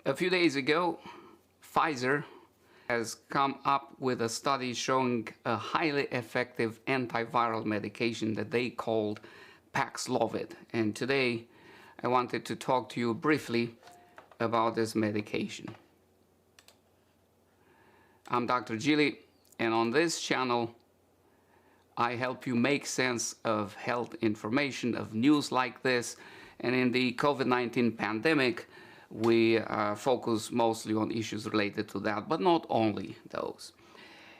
A few days ago, Pfizer has come up with a study showing a highly effective antiviral medication that they called Paxlovid. And today, I wanted to talk to you briefly about this medication. I'm Dr. Gili, and on this channel, I help you make sense of health information, of news like this. And in the COVID-19 pandemic, we focus mostly on issues related to that, but not only those.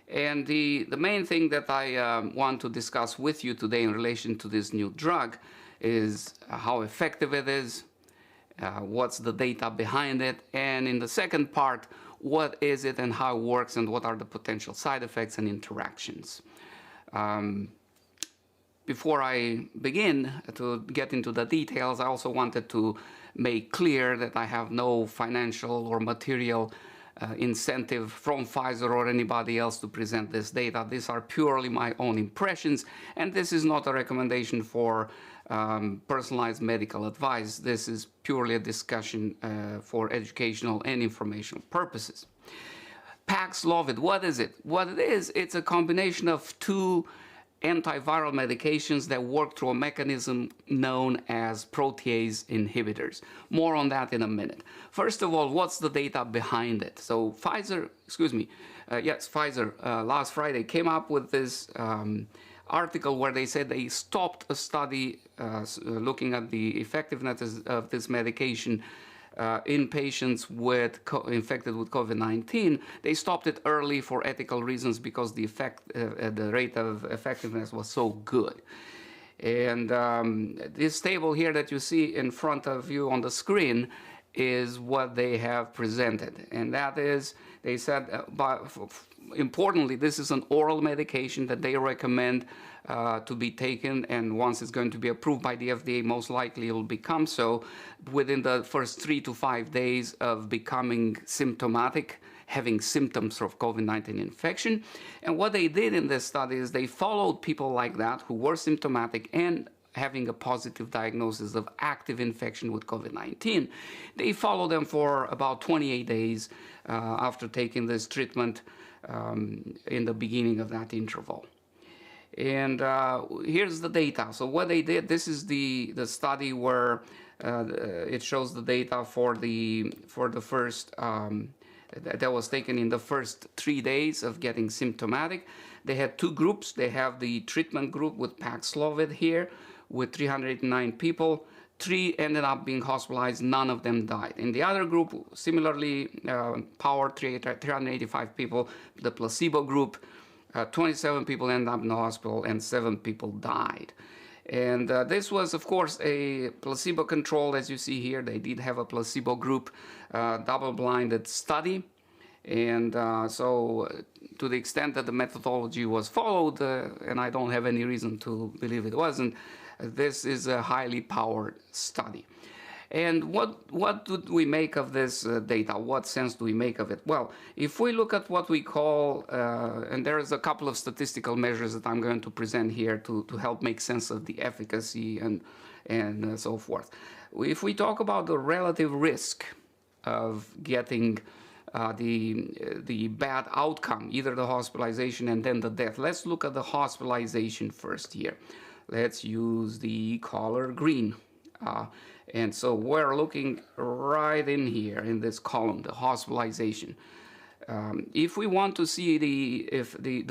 And the main thing that I want to discuss with you today in relation to this new drug is how effective it is, what's the data behind it, and in the second part, what is it and how it works and what are the potential side effects and interactions. Before I begin to get into the details, I also wanted to make clear that I have no financial or material incentive from Pfizer or anybody else to present this data. These are purely my own impressions, and this is not a recommendation for personalized medical advice. This is purely a discussion for educational and informational purposes. Paxlovid, what is it? What it is, it's a combination of two antiviral medications that work through a mechanism known as protease inhibitors. More on that in a minute. First of all, what's the data behind it? So Pfizer last Friday came up with this article where they said they stopped a study looking at the effectiveness of this medication in patients infected with COVID-19. They stopped it early for ethical reasons because the rate of effectiveness was so good. And this table here that you see in front of you on the screen is what they have presented. And that is, they said, importantly, this is an oral medication that they recommend to be taken, and once it's going to be approved by the FDA, most likely it will become so within the first 3 to 5 days of becoming symptomatic, having symptoms of COVID-19 infection. And what they did in this study is they followed people like that who were symptomatic and having a positive diagnosis of active infection with COVID-19. They followed them for about 28 days after taking this treatment in the beginning of that interval. And here's the data. So what they did, this is the study where it shows the data for the first that was taken in the first 3 days of getting symptomatic. They had two groups. They have the treatment group with Paxlovid here with 309 people. 3 ended up being hospitalized, none of them died. In the other group, similarly powered, 385 people, the placebo group, 27 people ended up in the hospital and 7 people died. And this was, of course, a placebo-controlled, as you see here. They did have a placebo group, double-blinded study. And so to the extent that the methodology was followed, and I don't have any reason to believe it wasn't, this is a highly powered study. And what do we make of this data? What sense do we make of it? Well, if we look at what we call, and there's a couple of statistical measures that I'm going to present here to help make sense of the efficacy and so forth. If we talk about the relative risk of getting the bad outcome, either the hospitalization and then the death. Let's look at the hospitalization first here. Let's use the color green. And so we're looking right in here in this column, the hospitalization. If we want to see the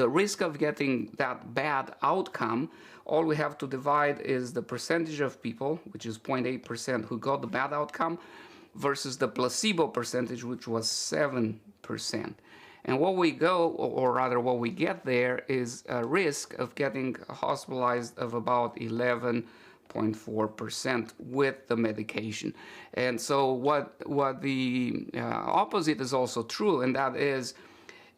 risk of getting that bad outcome, all we have to divide is the percentage of people, which is 0.8%, who got the bad outcome, versus the placebo percentage, which was 7%. And what we what we get there is a risk of getting hospitalized of about 11.4% with the medication. And so what the opposite is also true, and that is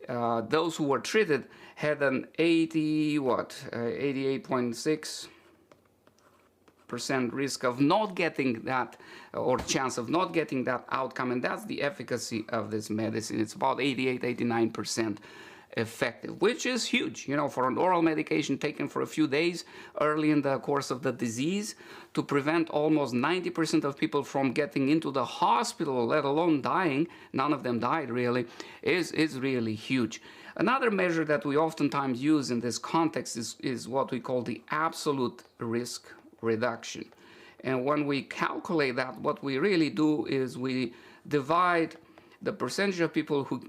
those who were treated had an 88.6% risk of not getting that, or chance of not getting that outcome, and that's the efficacy of this medicine. It's about 88-89% effective, which is huge, for an oral medication taken for a few days early in the course of the disease to prevent almost 90% of people from getting into the hospital, let alone dying. None of them died really, is really huge. Another measure that we oftentimes use in this context is what we call the absolute risk reduction. And when we calculate that, what we really do is we divide the percentage of people who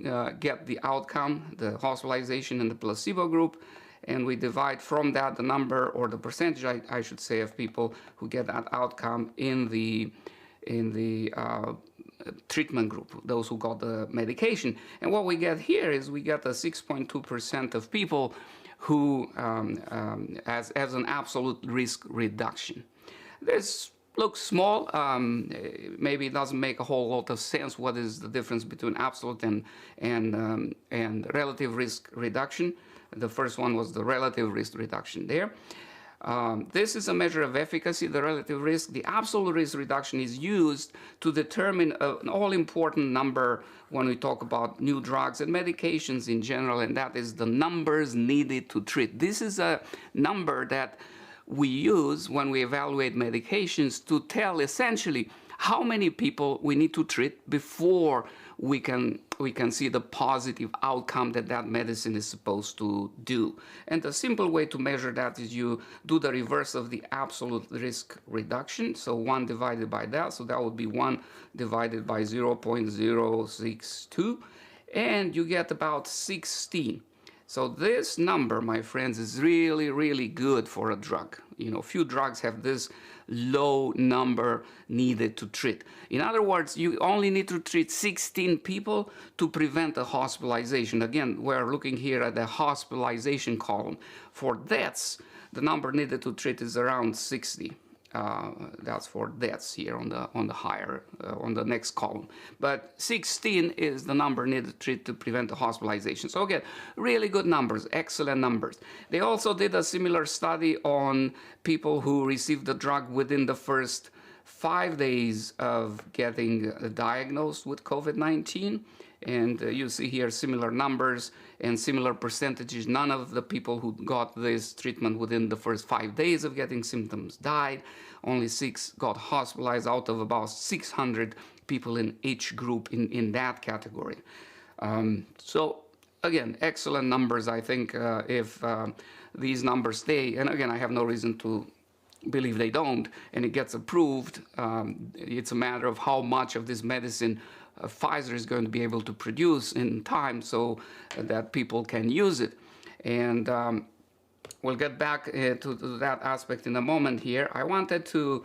get the outcome, the hospitalization in the placebo group, and we divide from that the number, or the percentage, I should say, of people who get that outcome in the treatment group, those who got the medication. And what we get here is we get a 6.2% of people who, as an absolute risk reduction. This looks small. Maybe it doesn't make a whole lot of sense. What is the difference between absolute and relative risk reduction? The first one was the relative risk reduction there. This is a measure of efficacy, the relative risk. The absolute risk reduction is used to determine an all-important number when we talk about new drugs and medications in general, and that is the numbers needed to treat. This is a number that we use when we evaluate medications to tell essentially how many people we need to treat before we can see the positive outcome that medicine is supposed to do. And the simple way to measure that is you do the reverse of the absolute risk reduction. So 1 divided by that, so that would be 1 divided by 0.062, and you get about 16. So this number, my friends, is really, really good for a drug. Few drugs have this low number needed to treat. In other words, you only need to treat 16 people to prevent a hospitalization. Again, we're looking here at the hospitalization column. For deaths, the number needed to treat is around 60. That's for deaths here on the next column. But 16 is the number needed to treat to prevent the hospitalization. So again, really good numbers, excellent numbers. They also did a similar study on people who received the drug within the first 5 days of getting diagnosed with COVID-19. And you see here similar numbers and similar percentages. None of the people who got this treatment within the first 5 days of getting symptoms died. Only 6 got hospitalized out of about 600 people in each group in that category. So again, excellent numbers. I think if these numbers stay, and again, I have no reason to believe they don't, and it gets approved, it's a matter of how much of this medicine Pfizer is going to be able to produce in time so that people can use it. And we'll get back to that aspect in a moment here. I wanted to,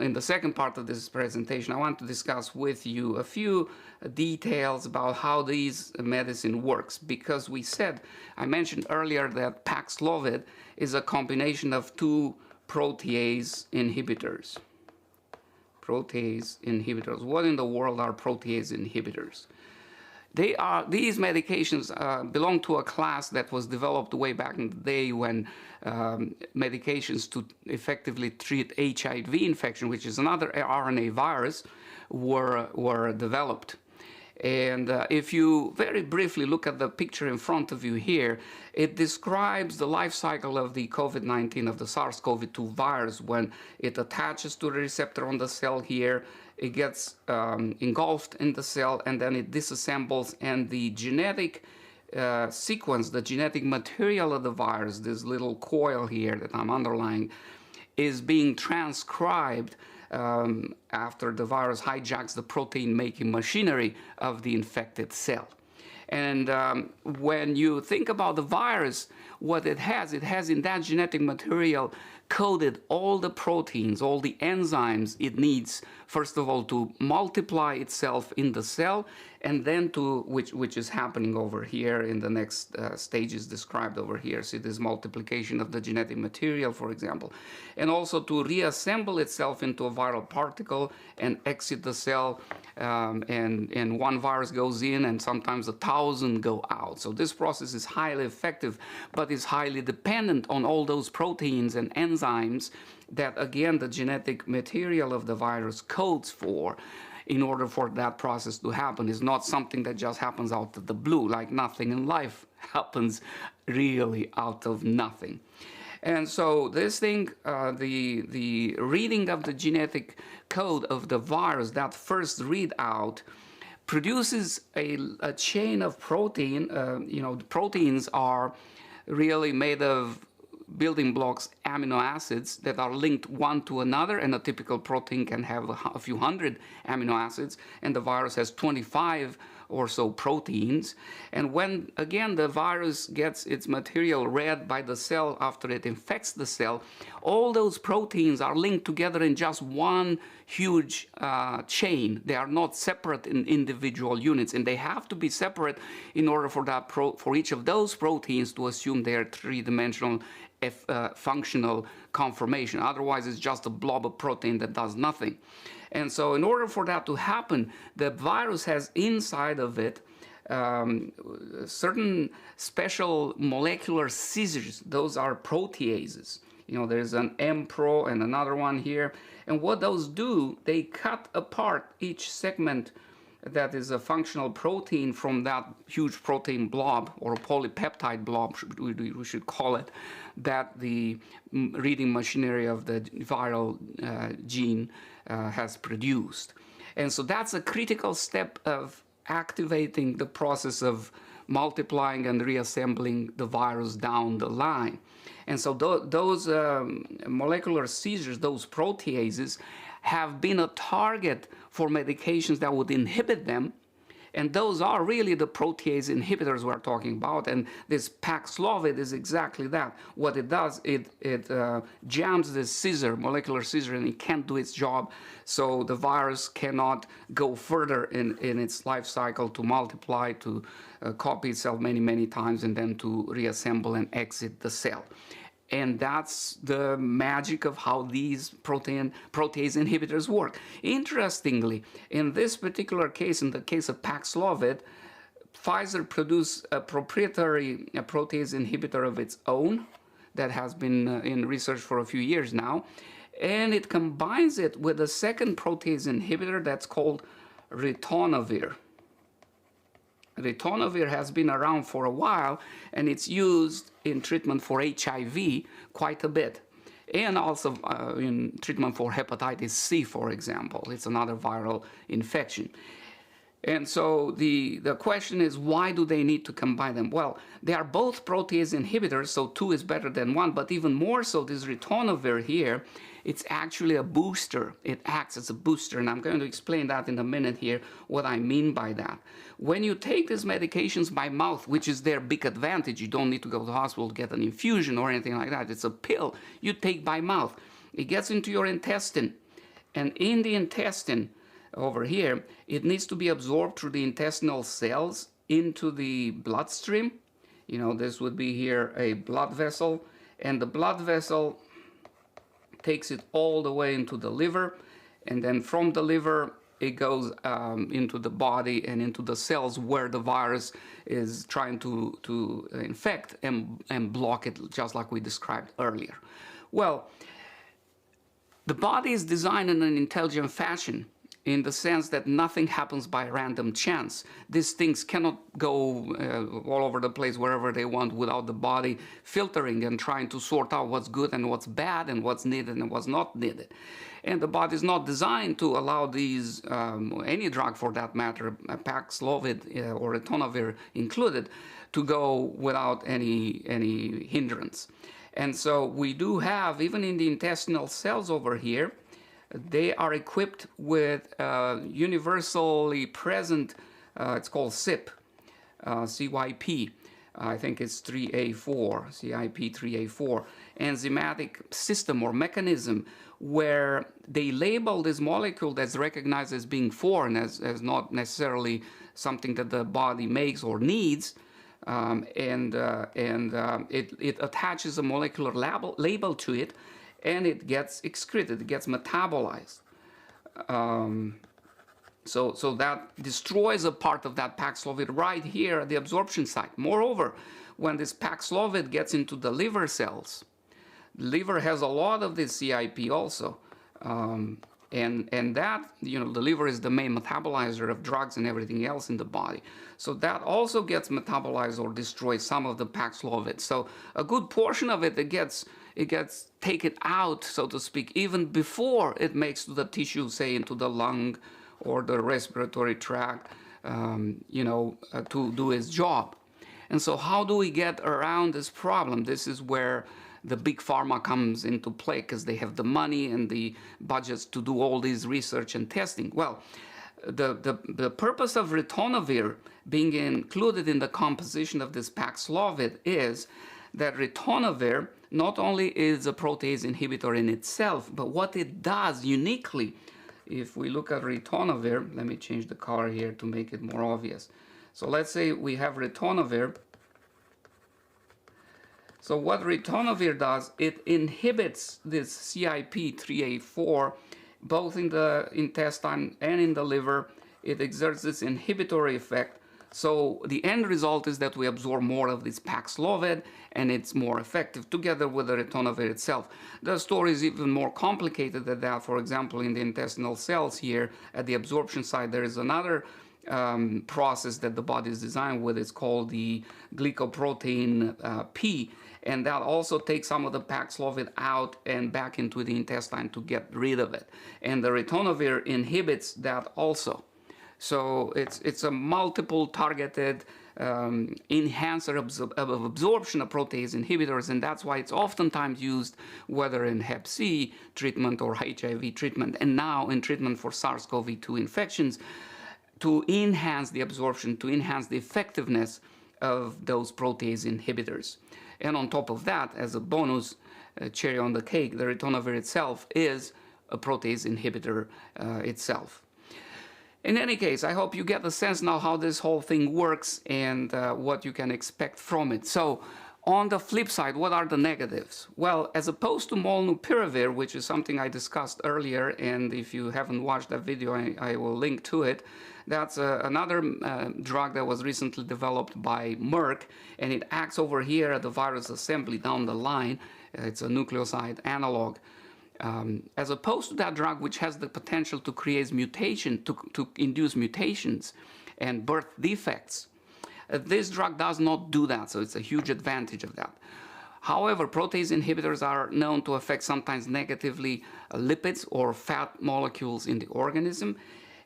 in the second part of this presentation, I want to discuss with you a few details about how this medicine works, because I mentioned earlier that Paxlovid is a combination of 2 protease inhibitors. Protease inhibitors. What in the world are protease inhibitors? These medications belong to a class that was developed way back in the day when medications to effectively treat HIV infection, which is another RNA virus, were developed. And if you very briefly look at the picture in front of you here, it describes the life cycle of the COVID-19, of the SARS-CoV-2 virus. When it attaches to the receptor on the cell here, it gets engulfed in the cell, and then it disassembles, and the genetic sequence, the genetic material of the virus, this little coil here that I'm underlining, is being transcribed after the virus hijacks the protein-making machinery of the infected cell. And when you think about the virus, what it has in that genetic material coded all the proteins, all the enzymes it needs, first of all, to multiply itself in the cell, and then to, which is happening over here in the next stages described over here. See this multiplication of the genetic material, for example, and also to reassemble itself into a viral particle and exit the cell, and one virus goes in and sometimes 1,000 go out. So this process is highly effective, but is highly dependent on all those proteins and enzymes that, again, the genetic material of the virus codes for. in order for that process to happen. It's not something that just happens out of the blue, like nothing in life happens really out of nothing. And so this thing, the reading of the genetic code of the virus, that first readout, produces a chain of protein. The proteins are really made of building blocks, amino acids that are linked one to another, and a typical protein can have a few hundred amino acids, and the virus has 25 or so proteins. And when, again, the virus gets its material read by the cell after it infects the cell, all those proteins are linked together in just one huge chain. They are not separate in individual units, and they have to be separate in order for each of those proteins to assume their three-dimensional functional conformation. Otherwise, it's just a blob of protein that does nothing. And so in order for that to happen, the virus has inside of it certain special molecular scissors. Those are proteases. There's an M-Pro and another one here. And what those do, they cut apart each segment that is a functional protein from that huge protein blob, or a polypeptide blob, we should call it, that the reading machinery of the viral gene has produced. And so that's a critical step of activating the process of multiplying and reassembling the virus down the line. And so those molecular scissors, those proteases, have been a target for medications that would inhibit them. And those are really the protease inhibitors we're talking about. And this Paxlovid is exactly that. What it does, it jams this molecular scissor, and it can't do its job. So the virus cannot go further in its life cycle to multiply, to copy itself many, many times, and then to reassemble and exit the cell. And that's the magic of how these protease inhibitors work. Interestingly, in this particular case, in the case of Paxlovid, Pfizer produced a proprietary protease inhibitor of its own that has been in research for a few years now. And it combines it with a second protease inhibitor that's called ritonavir. Ritonavir has been around for a while, and it's used in treatment for HIV quite a bit, and also in treatment for hepatitis C, for example. It's another viral infection. And so the question is, why do they need to combine them? Well, they are both protease inhibitors, so two is better than one, but even more so, this ritonavir here, it's actually a booster. It acts as a booster, and I'm going to explain that in a minute here, what I mean by that. When you take these medications by mouth, which is their big advantage, you don't need to go to the hospital to get an infusion or anything like that. It's a pill you take by mouth. It gets into your intestine, and in the intestine, over here, it needs to be absorbed through the intestinal cells into the bloodstream. This would be here a blood vessel, and the blood vessel takes it all the way into the liver, and then from the liver it goes into the body and into the cells where the virus is trying to infect and block it, just like we described earlier. Well, the body is designed in an intelligent fashion, in the sense that nothing happens by random chance. These things cannot go all over the place wherever they want without the body filtering and trying to sort out what's good and what's bad and what's needed and what's not needed. And the body is not designed to allow these, any drug for that matter, Paxlovid or ritonavir included, to go without any hindrance. And so we do have, even in the intestinal cells over here, they are equipped with universally present, it's called CYP, CYP, I think it's 3A4, CYP 3A4, enzymatic system or mechanism where they label this molecule that's recognized as being foreign, as not necessarily something that the body makes or needs, it attaches a molecular label to it, and it gets excreted, it gets metabolized. So that destroys a part of that Paxlovid right here at the absorption site. Moreover, when this Paxlovid gets into the liver cells, the liver has a lot of this CYP also, and And that, the liver is the main metabolizer of drugs and everything else in the body. So that also gets metabolized or destroys some of the Paxlovid. So a good portion of it gets taken out, so to speak, even before it makes to the tissue, say into the lung or the respiratory tract, to do its job. And so how do we get around this problem? This is where the big pharma comes into play, because they have the money and the budgets to do all this research and testing. Well, the purpose of ritonavir being included in the composition of this Paxlovid is that ritonavir not only is a protease inhibitor in itself, but what it does uniquely, if we look at ritonavir, let me change the color here to make it more obvious. So let's say we have ritonavir. So what ritonavir does, it inhibits this CYP3A4 both in the intestine and in the liver. It exerts this inhibitory effect. So the end result is that we absorb more of this Paxlovid, and it's more effective together with the ritonavir itself. The story is even more complicated than that. For example, in the intestinal cells here at the absorption side, there is another process that the body is designed with. It's called the glycoprotein P, and that also takes some of the Paxlovid out and back into the intestine to get rid of it. And the ritonavir inhibits that also. So it's a multiple targeted enhancer of absorption of protease inhibitors, and that's why it's oftentimes used whether in Hep C treatment or HIV treatment, and now in treatment for SARS-CoV-2 infections, to enhance the absorption, to enhance the effectiveness of those protease inhibitors. And on top of that, as a bonus cherry on the cake, the ritonavir itself is a protease inhibitor itself. In any case, I hope you get the sense now how this whole thing works and what you can expect from it. So, on the flip side, what are the negatives? Well, as opposed to molnupiravir, which is something I discussed earlier, and if you haven't watched that video, I will link to it. That's another drug that was recently developed by Merck, and it acts over here at the virus assembly down the line. It's a nucleoside analog. As opposed to that drug, which has the potential to create mutation, to induce mutations and birth defects. This drug does not do that, so it's a huge advantage of that. However, protease inhibitors are known to affect sometimes negatively lipids or fat molecules in the organism.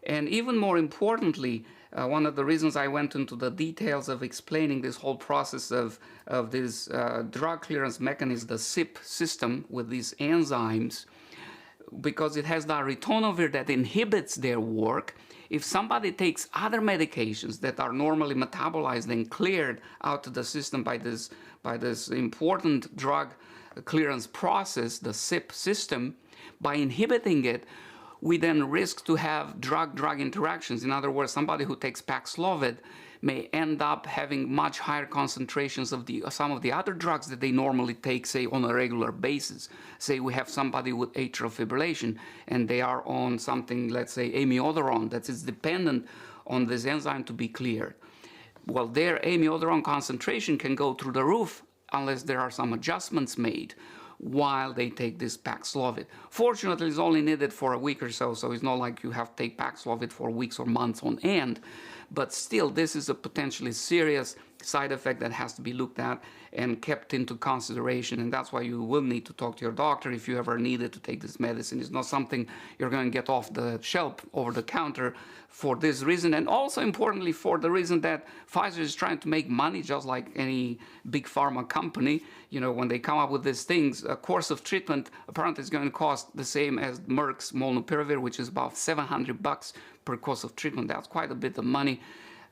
And even more importantly, one of the reasons I went into the details of explaining this whole process of this drug clearance mechanism, the CYP system with these enzymes, because it has the ritonavir that inhibits their work. If somebody takes other medications that are normally metabolized and cleared out to the system by this important drug clearance process, the CYP system, by inhibiting it, we then risk to have drug-drug interactions. In other words, somebody who takes Paxlovid may end up having much higher concentrations of some of the other drugs that they normally take, say, on a regular basis. Say we have somebody with atrial fibrillation and they are on something, let's say, amiodarone, that is dependent on this enzyme to be cleared. Well, their amiodarone concentration can go through the roof unless there are some adjustments made while they take this Paxlovid. Fortunately, it's only needed for a week or so, so it's not like you have to take Paxlovid for weeks or months on end. But still, this is a potentially serious side effect that has to be looked at and kept into consideration, and that's why you will need to talk to your doctor if you ever needed to take this medicine. It's not something you're going to get off the shelf over the counter for this reason, and also importantly for the reason that Pfizer is trying to make money just like any big pharma company. You know, when they come up with these things, a course of treatment apparently is going to cost the same as Merck's molnupiravir, which is about $700 per course of treatment. That's quite a bit of money.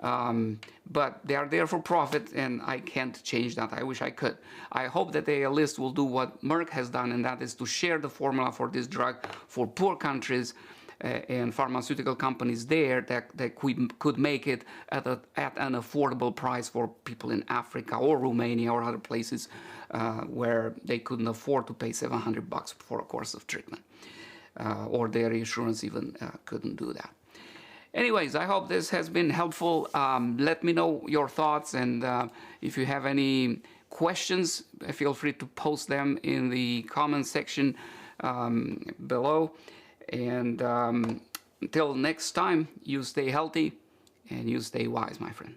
But they are there for profit, and I can't change that. I wish I could. I hope that the list will do what Merck has done, and that is to share the formula for this drug for poor countries and pharmaceutical companies there that could make it at an affordable price for people in Africa or Romania or other places where they couldn't afford to pay $700 for a course of treatment, or their insurance even couldn't do that. Anyways, I hope this has been helpful. Let me know your thoughts, and if you have any questions, feel free to post them in the comment section below. And until next time, you stay healthy and you stay wise, my friend.